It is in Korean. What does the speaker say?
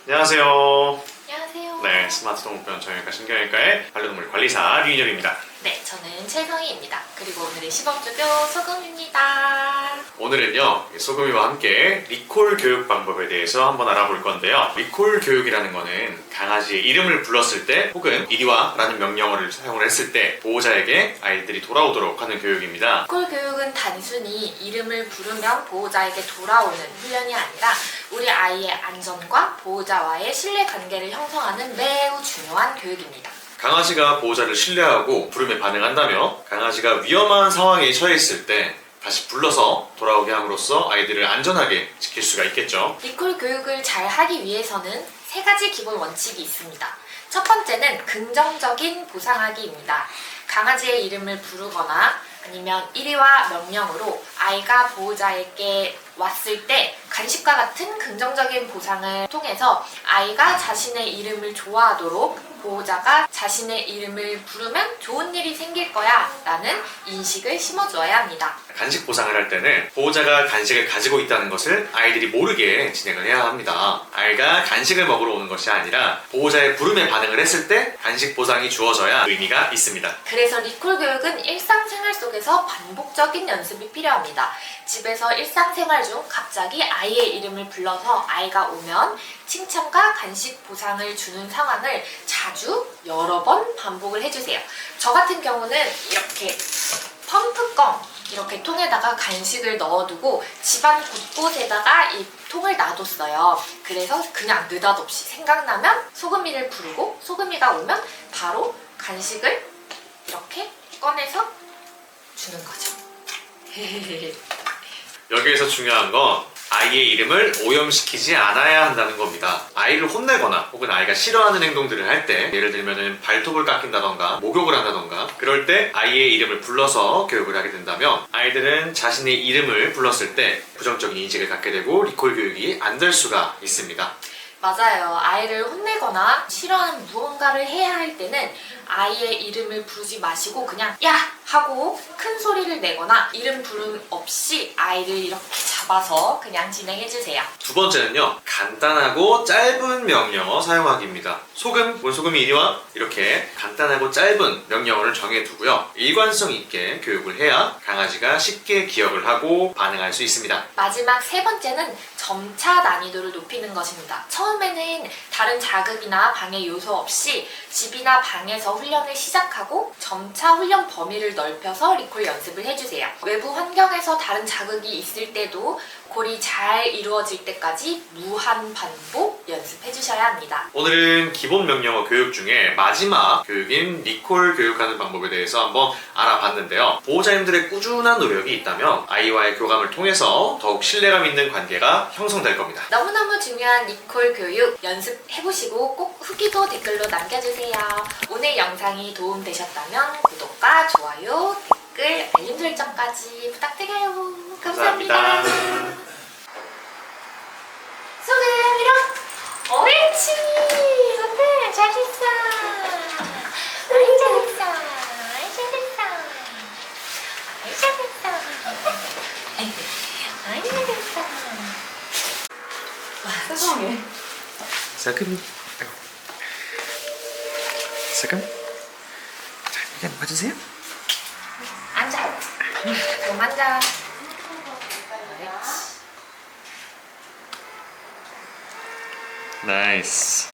안녕하세요. 안녕하세요. 네, 스마트 동물병원 정형외과 신경외과의 반려동물 관리사 류인열입니다. 네, 저는 최성희입니다. 그리고 오늘의 시범주교 소금입니다. 오늘은요, 소금이와 함께 리콜 교육 방법에 대해서 한번 알아볼 건데요. 리콜 교육이라는 거는 강아지의 이름을 불렀을 때 혹은 이리와 라는 명령어를 사용을 했을 때 보호자에게 아이들이 돌아오도록 하는 교육입니다. 리콜 교육은 단순히 이름을 부르면 보호자에게 돌아오는 훈련이 아니라 우리 아이의 안전과 보호자와의 신뢰 관계를 형성하는 매우 중요한 교육입니다. 강아지가 보호자를 신뢰하고 부름에 반응한다며 강아지가 위험한 상황에 처해 있을 때 다시 불러서 돌아오게 함으로써 아이들을 안전하게 지킬 수가 있겠죠. 리콜 교육을 잘 하기 위해서는 세 가지 기본 원칙이 있습니다. 첫 번째는 긍정적인 보상하기입니다. 강아지의 이름을 부르거나 아니면 일위와 명령으로 아이가 보호자에게 왔을 때 간식과 같은 긍정적인 보상을 통해서 아이가 자신의 이름을 좋아하도록 보호자가 자신의 이름을 부르면 좋은 일이 생길 거야 라는 인식을 심어주어야 합니다. 간식 보상을 할 때는 보호자가 간식을 가지고 있다는 것을 아이들이 모르게 진행을 해야 합니다. 아이가 간식을 먹으러 오는 것이 아니라 보호자의 부름에 반응을 했을 때 간식 보상이 주어져야 의미가 있습니다. 그래서 리콜 교육은 일상생활 속에서 반복적인 연습이 필요합니다. 집에서 일상생활 중 갑자기 아이의 이름을 불러서 아이가 오면 칭찬과 간식 보상을 주는 상황을 자주 여러 번 반복을 해주세요. 저 같은 경우는 이렇게 펌프껌 이렇게 통에다가 간식을 넣어두고 집안 곳곳에다가 이 통을 놔뒀어요. 그래서 그냥 느닷없이 생각나면 소금이를 부르고 소금이가 오면 바로 간식을 이렇게 꺼내서 주는 거죠. 여기에서 중요한 건 아이의 이름을 오염시키지 않아야 한다는 겁니다. 아이를 혼내거나 혹은 아이가 싫어하는 행동들을 할 때 예를 들면 발톱을 깎인다던가 목욕을 한다던가 그럴 때 아이의 이름을 불러서 교육을 하게 된다면 아이들은 자신의 이름을 불렀을 때 부정적인 인식을 갖게 되고 리콜 교육이 안 될 수가 있습니다. 맞아요. 아이를 혼내거나 싫어하는 무언가를 해야 할 때는 아이의 이름을 부르지 마시고 그냥 야! 하고 큰 소리를 내거나 이름 부름 없이 아이를 이렇게 잡아서 그냥 진행해주세요. 두 번째는요, 간단하고 짧은 명령어 사용하기입니다. 소금이 이리와 이렇게 간단하고 짧은 명령어를 정해두고요. 일관성 있게 교육을 해야 강아지가 쉽게 기억을 하고 반응할 수 있습니다. 마지막 세 번째는 점차 난이도를 높이는 것입니다. 처음에는 다른 자극이나 방해 요소 없이 집이나 방에서 훈련을 시작하고 점차 훈련 범위를 넓혀서 리콜 연습을 해주세요. 외부 환경에서 다른 자극이 있을 때도 골이 잘 이루어질 때까지 무한 반복 연습해주셔야 합니다. 오늘은 기본 명령어 교육 중에 마지막 교육인 리콜 교육하는 방법에 대해서 한번 알아봤는데요. 보호자님들의 꾸준한 노력이 있다면 아이와의 교감을 통해서 더욱 신뢰감 있는 관계가 형성될 겁니다. 너무너무 중요한 리콜 교육 연습해보시고 꼭 후기도 댓글로 남겨주세요. 오늘 영상이 도움되셨다면 구독과 좋아요, 댓글, 알림 설정까지 부탁드려요. 감사합니다. 소금 이런 옳지. 소금 잘했어. 아이 잘했어. 아이 잘했어. 아이 잘했어. 아이 잘했어. 와, 세상에. 소금. 소금. 자, 여기 앉아주세요. 앉아. 그럼 앉아. 나이스.